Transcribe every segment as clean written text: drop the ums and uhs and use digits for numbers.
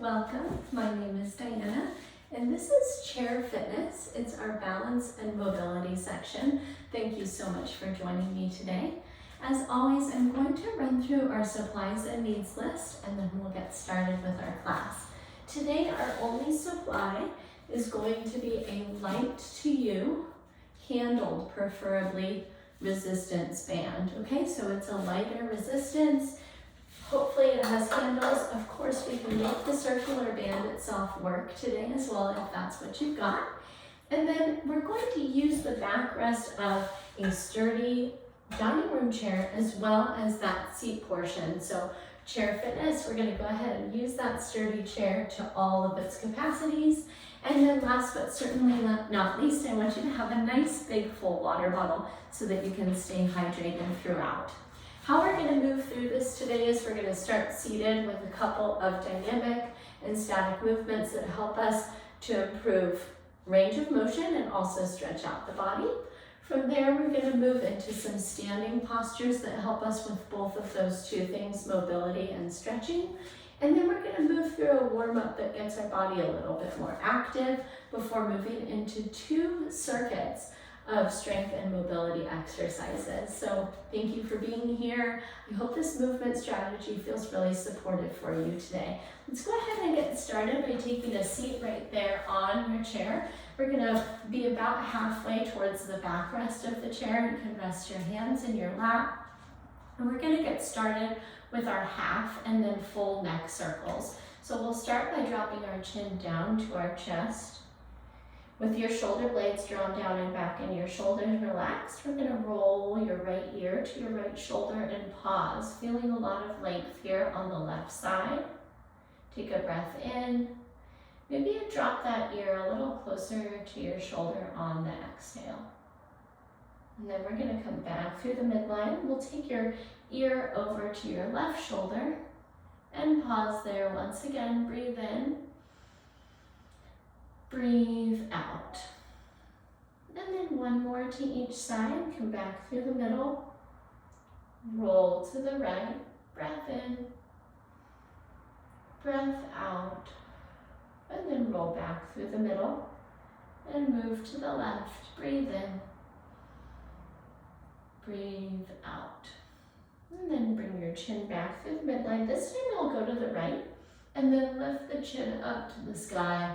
welcome. My name is Diana, and this is Chair Fitness. It's our balance and mobility section. Thank you so much for joining me today. As always, I'm going to run through our supplies and needs list, and then we'll get started with our class. Today, our only supply is going to be a light to you, handled preferably, resistance band. Okay, so it's a lighter resistance. Hopefully it has handles. Of course, we can make the circular band itself work today as well if that's what you've got. And then we're going to use the backrest of a sturdy dining room chair as well as that seat portion. So Chair Fitness, we're going to go ahead and use that sturdy chair to all of its capacities. And then last but certainly not least, I want you to have a nice big full water bottle so that you can stay hydrated throughout. How we're going to move through this today is we're going to start seated with a couple of dynamic and static movements that help us to improve range of motion and also stretch out the body. From there, we're going to move into some standing postures that help us with both of those two things, mobility and stretching. And then we're going to move through a warm-up that gets our body a little bit more active before moving into 2 circuits of strength and mobility exercises. So thank you for being here. I hope this movement strategy feels really supportive for you today. Let's go ahead and get started by taking a seat right there on your chair. We're gonna be about halfway towards the backrest of the chair. You can rest your hands in your lap. And we're gonna get started with our half and then full neck circles. So we'll start by dropping our chin down to our chest. With your shoulder blades drawn down and back and your shoulders relaxed, we're going to roll your right ear to your right shoulder and pause, feeling a lot of length here on the left side. Take a breath in. Maybe you drop that ear a little closer to your shoulder on the exhale. And then we're going to come back through the midline. We'll take your ear over to your left shoulder and pause there. Once again, breathe in. Breathe out. And then one more to each side. Come back through the middle. Roll to the right. Breath in. Breath out. And then roll back through the middle. And move to the left. Breathe in. Breathe out. And then bring your chin back through the midline. This time we'll go to the right. And then lift the chin up to the sky.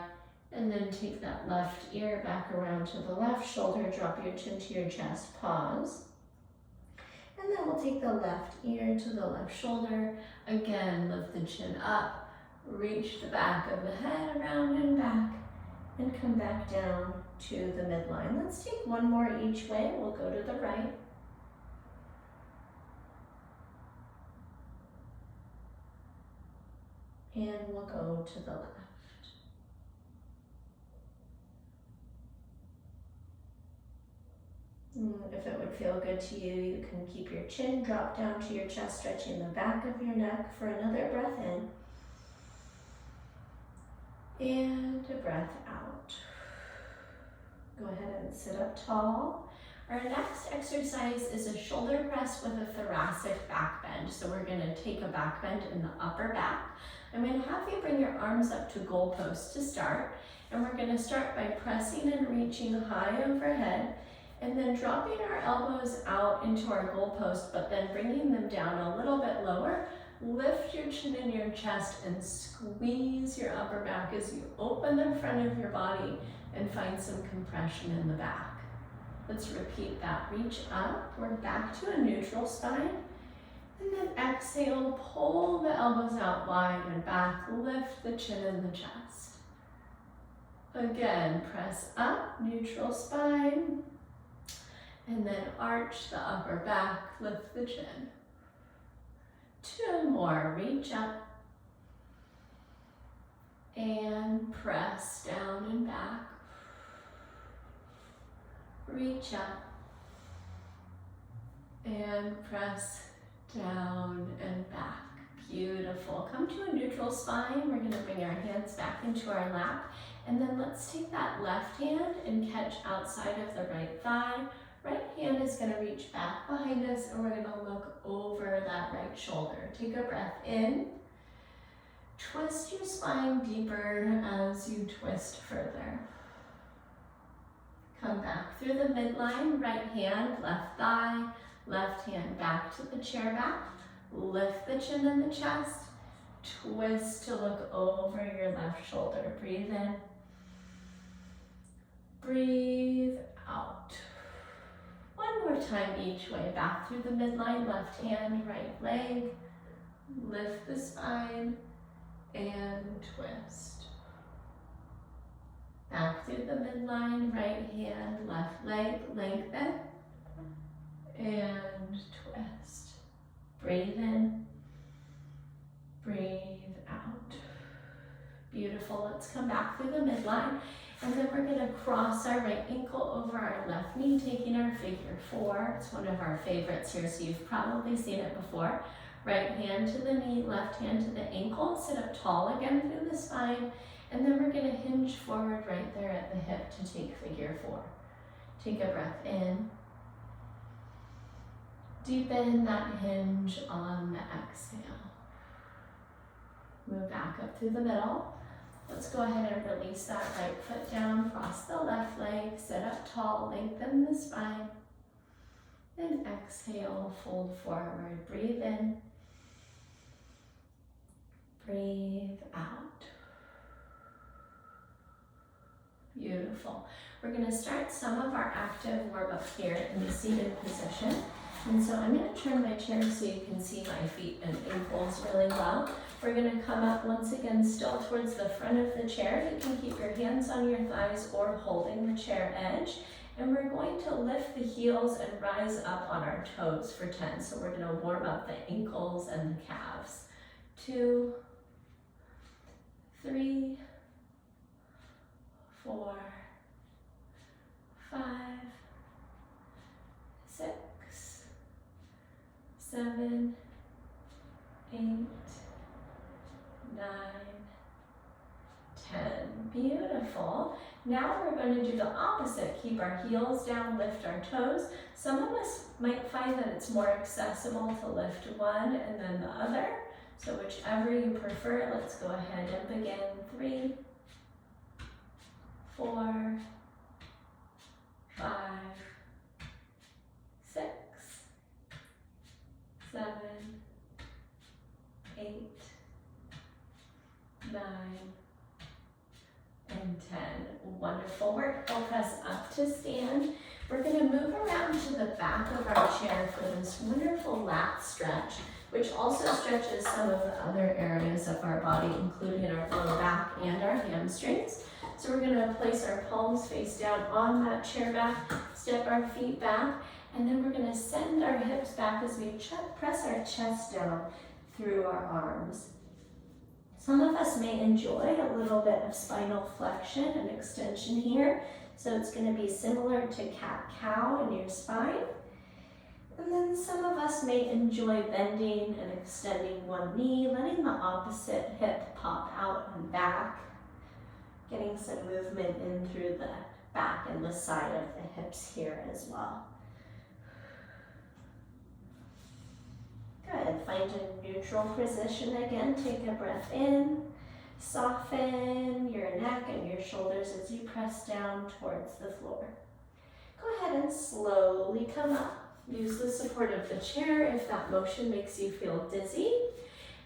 And then take that left ear back around to the left shoulder, drop your chin to your chest, pause. And then we'll take the left ear to the left shoulder. Again, lift the chin up, reach the back of the head around and back, and come back down to the midline. Let's take one more each way. We'll go to the right. And we'll go to the left. If it would feel good to you, you can keep your chin dropped down to your chest, stretching the back of your neck for another breath in. And a breath out. Go ahead and sit up tall. Our next exercise is a shoulder press with a thoracic back bend. So we're gonna take a back bend in the upper back. I'm gonna have you bring your arms up to goalpost to start. And we're gonna start by pressing and reaching high overhead. And then dropping our elbows out into our goalpost, but then bringing them down a little bit lower. Lift your chin in your chest and squeeze your upper back as you open the front of your body and find some compression in the back. Let's repeat that. Reach up, we're back to a neutral spine. And then exhale, pull the elbows out wide and back, lift the chin in the chest. Again, press up, neutral spine. And then arch the upper back, lift the chin. 2 more, reach up. And press down and back. Reach up. And press down and back. Beautiful. Come to a neutral spine. We're going to bring our hands back into our lap. And then let's take that left hand and catch outside of the right thigh. Right hand is going to reach back behind us and we're going to look over that right shoulder. Take a breath in. Twist your spine deeper as you twist further. Come back through the midline, right hand, left thigh, left hand back to the chair back. Lift the chin and the chest. Twist to look over your left shoulder. Breathe in. Breathe out. One more time each way. Back through the midline, left hand, right leg. Lift the spine and twist. Back through the midline, right hand, left leg, lengthen and twist. Breathe in, breathe out. Beautiful. Let's come back through the midline, and then we're going to cross our right ankle over our left knee, taking our figure four. It's one of our favorites here, so you've probably seen it before. Right hand to the knee, left hand to the ankle. Sit up tall again through the spine, and then we're going to hinge forward right there at the hip to take figure four. Take a breath in. Deepen that hinge on the exhale. Move back up through the middle. Let's go ahead and release that right foot down, cross the left leg, sit up tall, lengthen the spine. Then exhale, fold forward, breathe in. Breathe out. Beautiful. We're going to start some of our active warm-up here in the seated position. And so I'm going to turn my chair so you can see my feet and ankles really well. We're going to come up once again still towards the front of the chair. You can keep your hands on your thighs or holding the chair edge. And we're going to lift the heels and rise up on our toes for 10. So we're going to warm up the ankles and the calves. 2, 3, 4, 5, 6, 7, 8, 9, 10. Beautiful. Now we're going to do the opposite. Keep our heels down, lift our toes. Some of us might find that it's more accessible to lift one and then the other. So whichever you prefer, let's go ahead and begin. 3, 4, 5, 6, 7, 8, 9, and 10. Wonderful work. We'll press up to stand. We're going to move around to the back of our chair for this wonderful lat stretch, which also stretches some of the other areas of our body, including our lower back and our hamstrings. So we're going to place our palms face down on that chair back, step our feet back, and then we're going to send our hips back as we press our chest down through our arms. Some of us may enjoy a little bit of spinal flexion and extension here. So it's going to be similar to cat-cow in your spine. And then some of us may enjoy bending and extending one knee, letting the opposite hip pop out and back, getting some movement in through the back and the side of the hips here as well. Good. Find a neutral position again. Take a breath in. Soften your neck and your shoulders as you press down towards the floor. Go ahead and slowly come up. Use the support of the chair if that motion makes you feel dizzy.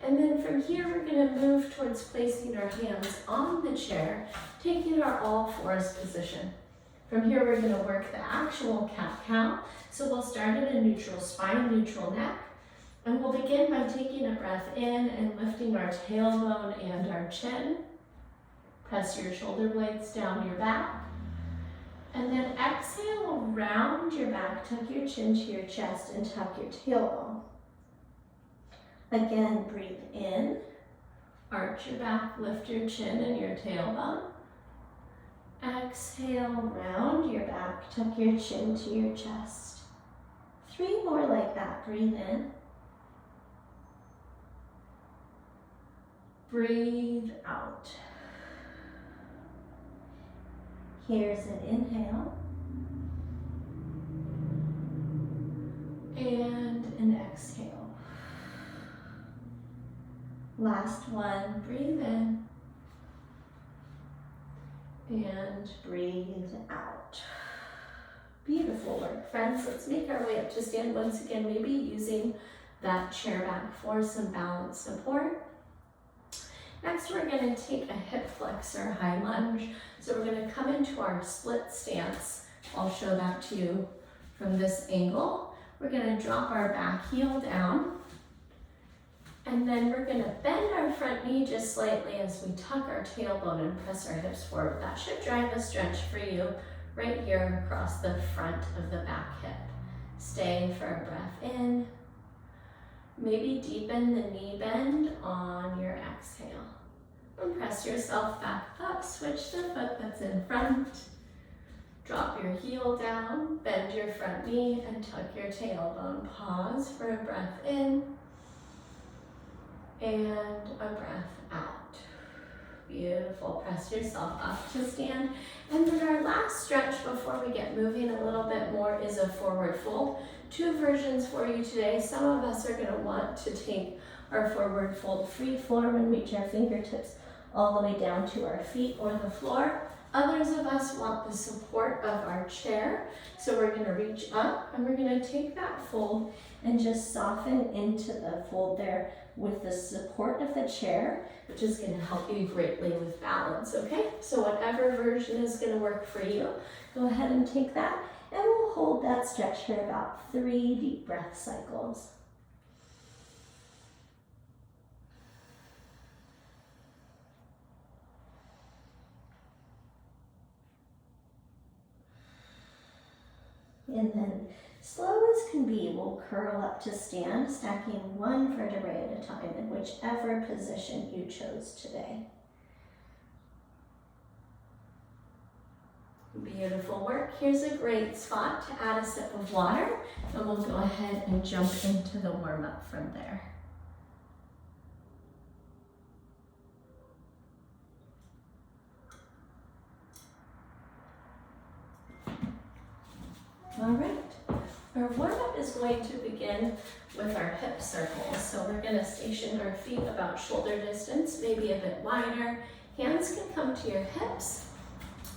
And then from here, we're going to move towards placing our hands on the chair, taking our all fours position. From here, we're going to work the actual cat-cow. So we'll start at a neutral spine, neutral neck. And we'll begin by taking a breath in and lifting our tailbone and our chin. Press your shoulder blades down your back. And then exhale, round your back, tuck your chin to your chest and tuck your tailbone. Again, breathe in, arch your back, lift your chin and your tailbone. Exhale, round your back, tuck your chin to your chest. 3 more like that. Breathe in. Breathe out. Here's an inhale. And an exhale. Last one, breathe in and breathe out. Beautiful work, friends. Let's make our way up to stand once again, maybe using that chair back for some balance support. Next, we're going to take a hip flexor high lunge. So we're going to come into our split stance. I'll show that to you from this angle. We're going to drop our back heel down. And then we're going to bend our front knee just slightly as we tuck our tailbone and press our hips forward. That should drive a stretch for you right here across the front of the back hip. Stay for a breath in. Maybe deepen the knee bend on your exhale. And press yourself back up. Switch the foot that's in front. Drop your heel down, bend your front knee, and tuck your tailbone. Pause for a breath in and a breath out. Beautiful. Press yourself up to stand. And then our last stretch before we get moving a little bit more is a forward fold. Two versions for you today. Some of us are going to want to take our forward fold free form and reach our fingertips all the way down to our feet or the floor. Others of us want the support of our chair. So we're going to reach up and we're going to take that fold and just soften into the fold there with the support of the chair, which is going to help you greatly with balance, okay? So whatever version is going to work for you, go ahead and take that, and we'll hold that stretch for about 3 deep breath cycles. And then, slow as can be, we'll curl up to stand, stacking one vertebrae at a time in whichever position you chose today. Beautiful work. Here's a great spot to add a sip of water, and we'll go ahead and jump into the warm-up from there. All right, our warm-up is going to begin with our hip circles. So we're going to station our feet about shoulder distance, maybe a bit wider. Hands can come to your hips.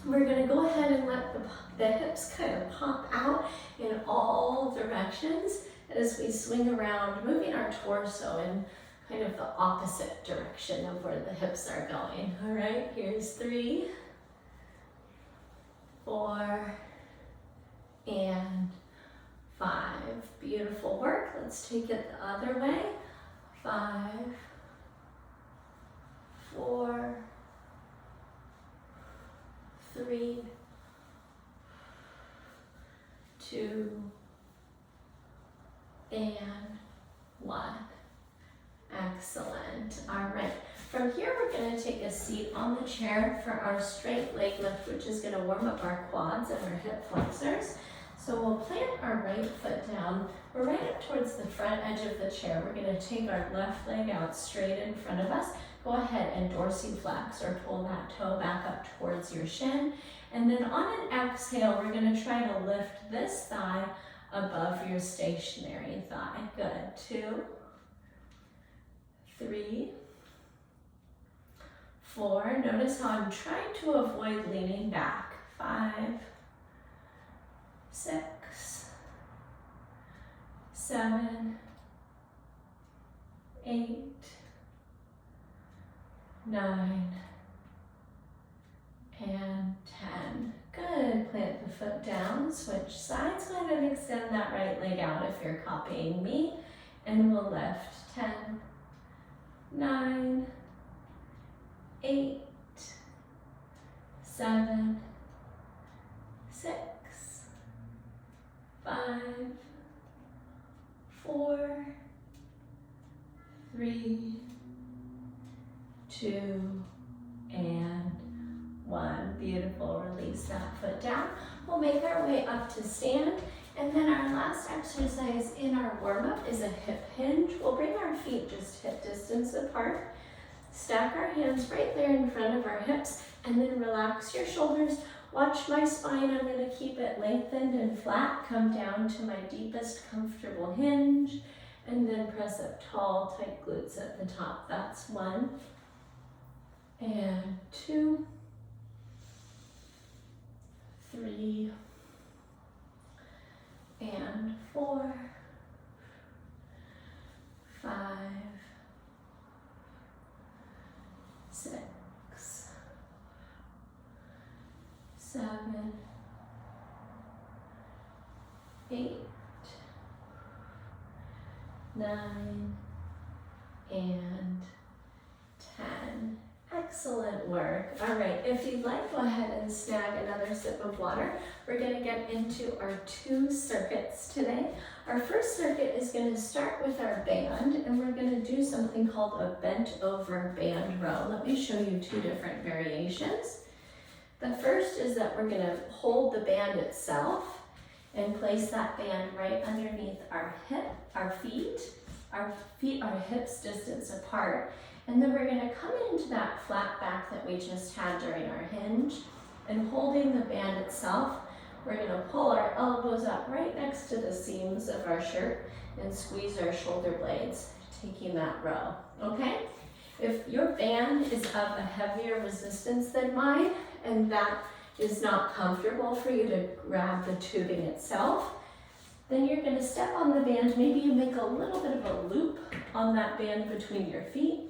We're going to go ahead and let the hips kind of pop out in all directions as we swing around, moving our torso in kind of the opposite direction of where the hips are going. All right, here's 3, 4, and 5. Beautiful work. Let's take it the other way. 5, 4, 3, 2, and 1. Excellent. All right. From here, we're going to take a seat on the chair for our straight leg lift, which is going to warm up our quads and our hip flexors. So we'll plant our right foot down. We're right up towards the front edge of the chair. We're going to take our left leg out straight in front of us. Go ahead and dorsiflex or pull that toe back up towards your shin. And then on an exhale, we're going to try to lift this thigh above your stationary thigh. Good. 2, 3, 4. Notice how I'm trying to avoid leaning back. 5, 6, 7, 8, 9, and 10. Good. Plant the foot down, switch sides, kind of extend that right leg out if you're copying me, and we'll lift. 10, 9, 8, 7, 6, 5, 4, 3, 2, and 1. Beautiful. Release that foot down. We'll make our way up to stand. And then our last exercise in our warm-up is a hip hinge. We'll bring our feet just hip distance apart. Stack our hands right there in front of our hips, and then relax your shoulders. Watch my spine. I'm going to keep it lengthened and flat. Come down to my deepest comfortable hinge, And then press up tall, tight glutes at the top. That's 1 and 2, 3 and 4, 5, 6, 7, 8, 9, and 10. Excellent work. All right, if you'd like, go ahead and snag another sip of water. We're going to get into our 2 circuits today. Our first circuit is going to start with our band, and we're going to do something called a bent over band row. Let me show you 2 different variations. The first is that we're going to hold the band itself and place that band right underneath our feet. Our feet are hips distance apart. And then we're going to come into that flat back that we just had during our hinge. And holding the band itself, we're going to pull our elbows up right next to the seams of our shirt and squeeze our shoulder blades, taking that row, okay? If your band is of a heavier resistance than mine, and that is not comfortable for you to grab the tubing itself, then you're going to step on the band. Maybe you make a little bit of a loop on that band between your feet,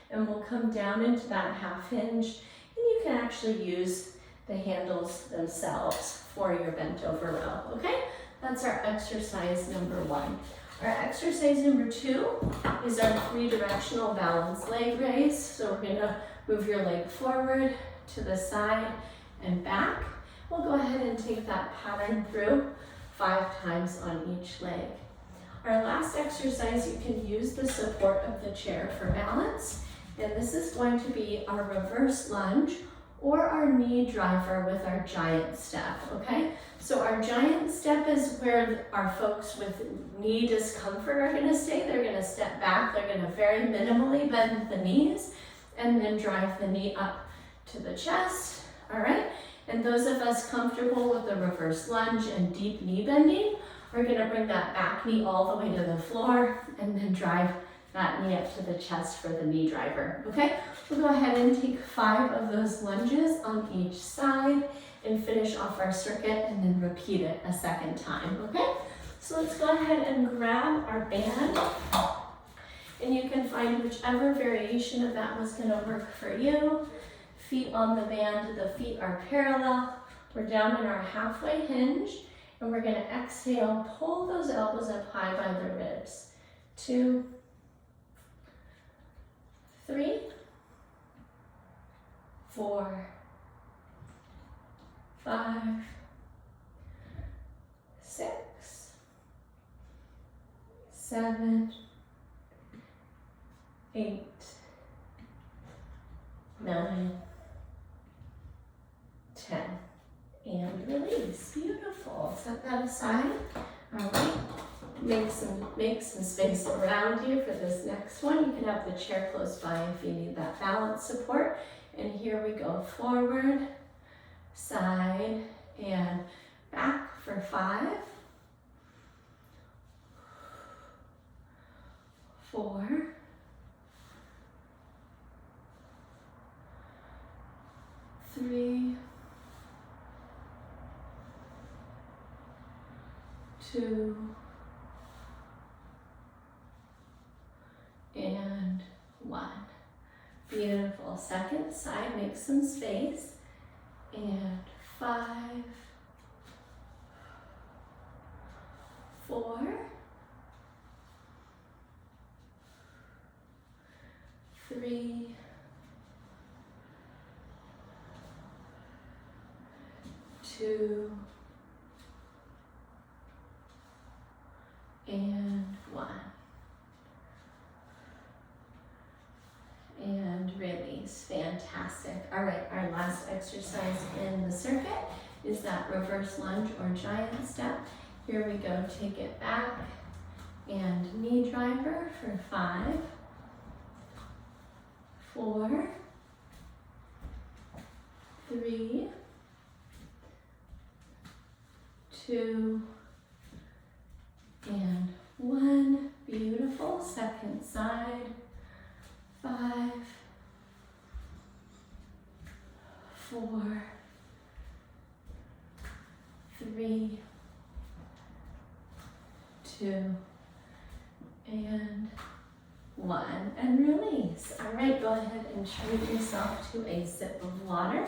and we'll come down into that half hinge, and you can actually use the handles themselves for your bent over row, okay? That's our exercise number 1. Our exercise number 2 is our 3-directional balance leg raise. So we're gonna move your leg forward, to the side, and back. We'll go ahead and take that pattern through 5 times on each leg. Our last exercise, you can use the support of the chair for balance. And this is going to be our reverse lunge or our knee driver with our giant step, okay? So our giant step is where our folks with knee discomfort are gonna stay. They're gonna step back, they're gonna very minimally bend the knees and then drive the knee up to the chest, all right? And those of us comfortable with the reverse lunge and deep knee bending are gonna bring that back knee all the way to the floor and then drive that knee up to the chest for the knee driver, okay? We'll go ahead and take 5 of those lunges on each side and finish off our circuit and then repeat it a second time, okay? So let's go ahead and grab our band, and you can find whichever variation of that was gonna work for you. Feet on the band, the feet are parallel. We're down in our halfway hinge, and we're gonna exhale, pull those elbows up high by the ribs. 2, 3, 4, 5, 6, 7, 8, 9, 10, and release. Beautiful. Set that aside. All right. Make some space around you for this next one. You can have the chair close by if you need that balance support. And here we go. Forward, side, and back for 5, 4, 3, 2, and 1. Beautiful. Second side, make some space. And 5, 4, 3, 2, and 1. And release. Fantastic. All right, our last exercise in the circuit is that reverse lunge or giant step. Here we go. Take it back and knee driver for 5, 4, 3, 2, and 1. Beautiful. Second side. 5, 4, 3, 2, and 1. And release. All right, go ahead and treat yourself to a sip of water.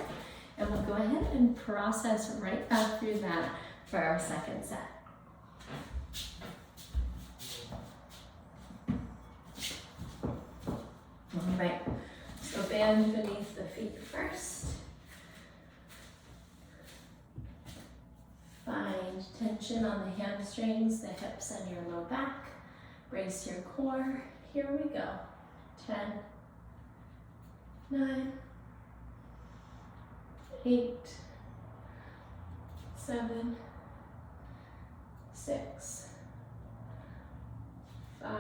And we'll go ahead and process right back through that for our second set. All right, so band beneath the feet first. Find tension on the hamstrings, the hips, and your low back. Brace your core. Here we go. 10, 9, 8, 7, 6, 5,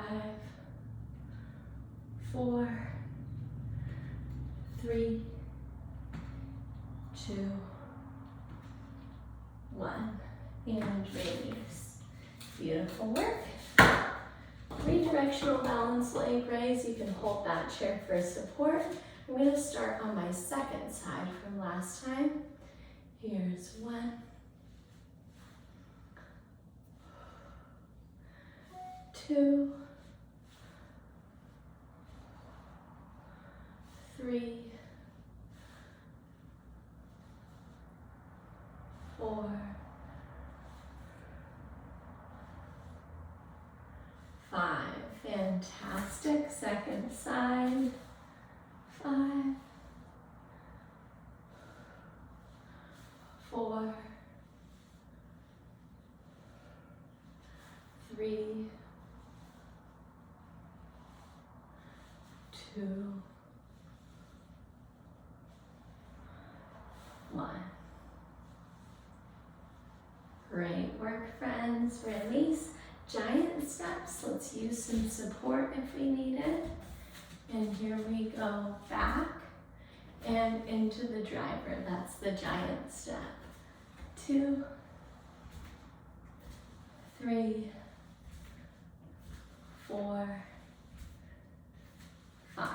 4, 3, 2, 1, and release. Beautiful work. Redirectional balance leg raise. You can hold that chair for support. I'm going to start on my second side from last time. Here's 1, 2, 3, 4, 5. Fantastic. Second side. 5, 4, 3, 2, 1. Great work, friends. Release. Giant steps. Let's use some support if we need it. And here we go, back and into the driver. That's the giant step. 2, 3, 4, 5.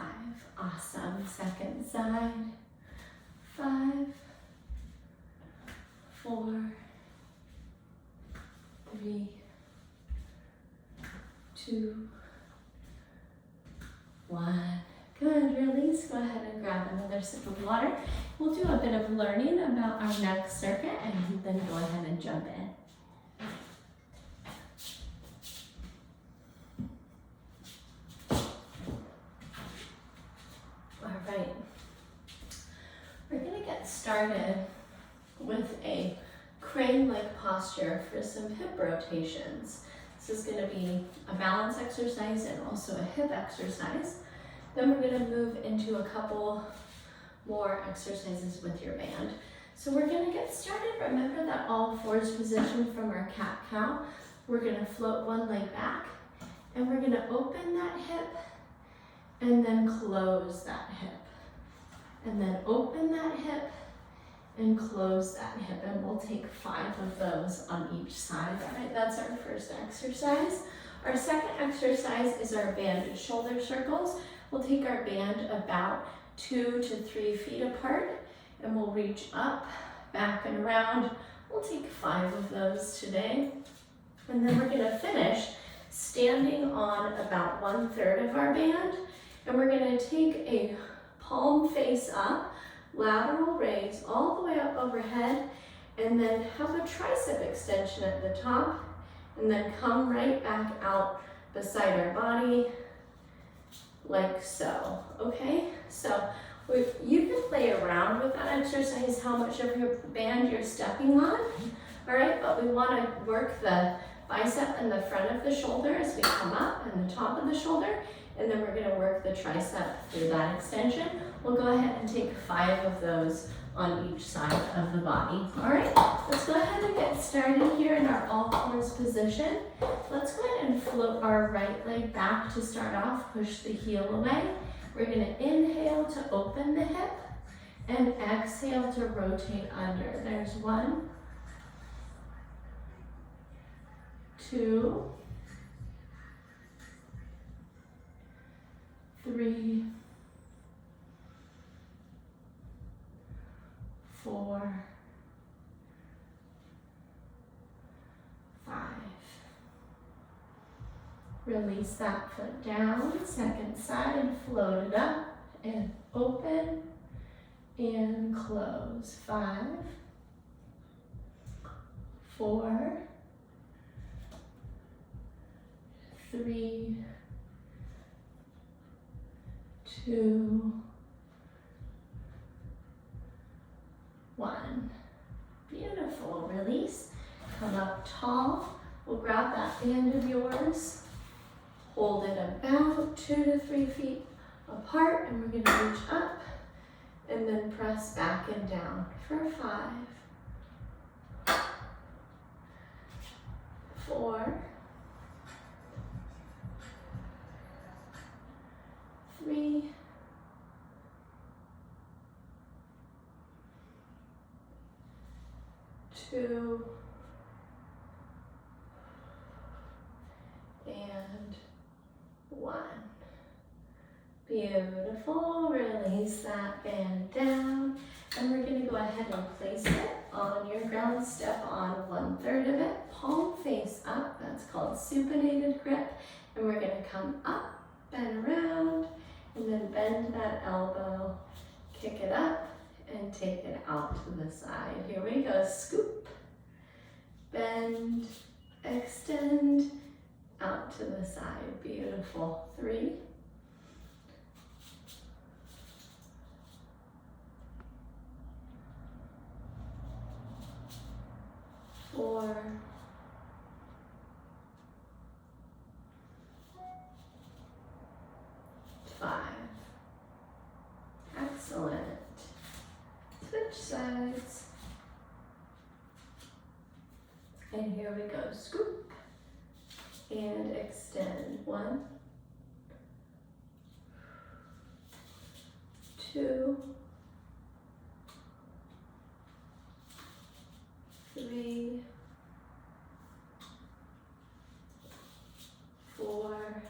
Awesome. Second side. 5, 4, 3, 2, 1. Good. Release. Go ahead and grab another sip of water. We'll do a bit of learning about our next circuit and then go ahead and jump in. All right. We're going to get started with a crane-like posture for some hip rotations. This is going to be a balance exercise and also a hip exercise. Then we're going to move into a couple more exercises with your band. So we're going to get started. Remember that all fours position from our cat-cow. We're going to float one leg back and we're going to open that hip and then close that hip. And then open that hip and close that hip, and we'll take 5 of those on each side. All right, that's our first exercise. Our second exercise is our banded shoulder circles. We'll take our band about 2 to 3 feet apart, and we'll reach up, back, and around. We'll take 5 of those today. And then we're gonna finish standing on about 1/3 of our band, and we're gonna take a palm face up, lateral raise all the way up overhead, and then have a tricep extension at the top, and then come right back out beside our body, like so, okay? So you can play around with that exercise, how much of your band you're stepping on, all right? But we wanna work the bicep in the front of the shoulder as we come up, and the top of the shoulder, and then we're gonna work the tricep through that extension. We'll go ahead and take 5 of those on each side of the body. All right, let's go ahead and get started here in our all fours position. Let's go ahead and float our right leg back to start off. Push the heel away. We're gonna inhale to open the hip and exhale to rotate under. There's 1, 2, 3, 4, 5. Release that foot down, second side, float it up and open and close. 5, 4, 3, 2, 1. Beautiful. Release. Come up tall. We'll grab that band of yours. Hold it about 2 to 3 feet apart, and we're going to reach up and then press back and down for 5, 4, 3, 2, and 1. Beautiful. Release that band down, and we're going to go ahead and place it on your ground. Step on 1/3 of it, palm face up. That's called supinated grip, and we're going to come up and around, and then bend that elbow, kick it up, and take it out to the side. Here we go. Scoop, bend, extend, out to the side. Beautiful. 3, 4, 5. Excellent. Switch sides. And here we go. Scoop and extend. 1, 2, 3, 4,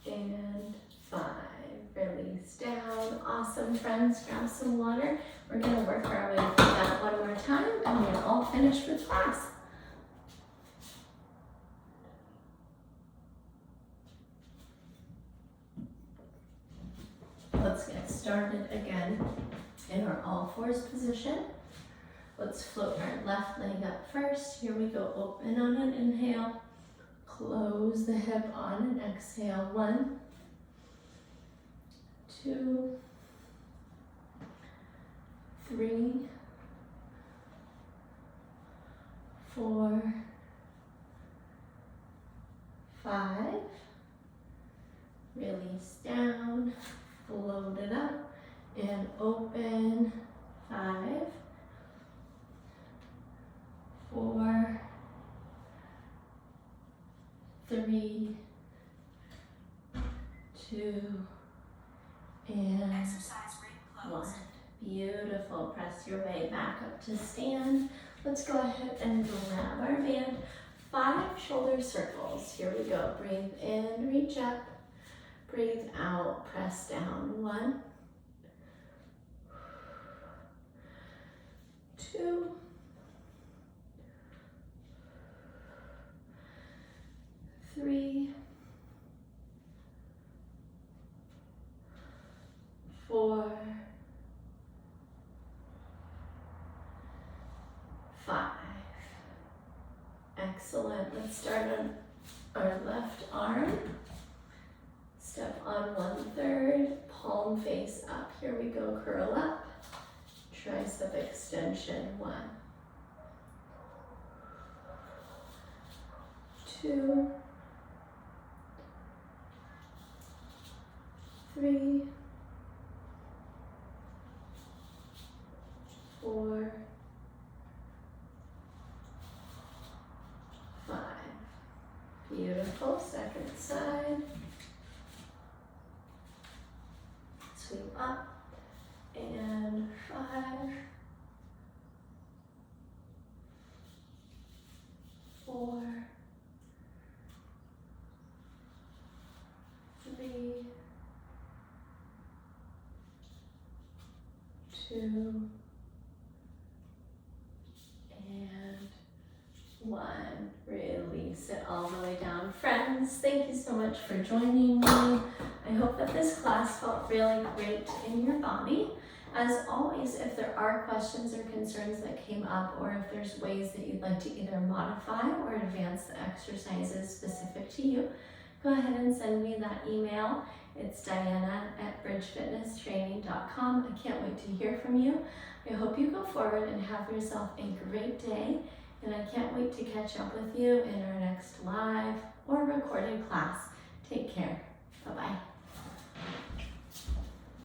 and 5. Release down. Awesome, friends. Grab some water. We're going to work our way through that one more time, and we're all finished with class. Let's get started again in our all fours position. Let's float our left leg up first. Here we go. Open on an inhale. Close the hip on an exhale. 1, 2, 3, 4, 5. Release down. Float it up and open. 5, 4, 3, 2, and 1. Beautiful. Press your way back up to stand. Let's go ahead and grab our band. 5 shoulder circles. Here we go. Breathe in, reach up. Breathe out, press down. 1, 2, 3, 4, 5. Excellent. Let's start on our left arm. Step on 1/3, palm face up. Here we go, curl up, tricep extension. 1, 2, 3, 4, 5. Beautiful. Second side. Sweep up and 5, 4, 2, and 1. Release it all the way down. Friends, thank you so much for joining me. I hope that this class felt really great in your body. As always, if there are questions or concerns that came up, or if there's ways that you'd like to either modify or advance the exercises specific to you, go ahead and send me that email. It's diana@bridgefitnesstraining.com. I can't wait to hear from you. I hope you go forward and have yourself a great day, and I can't wait to catch up with you in our next live or recorded class. Take care. Bye-bye.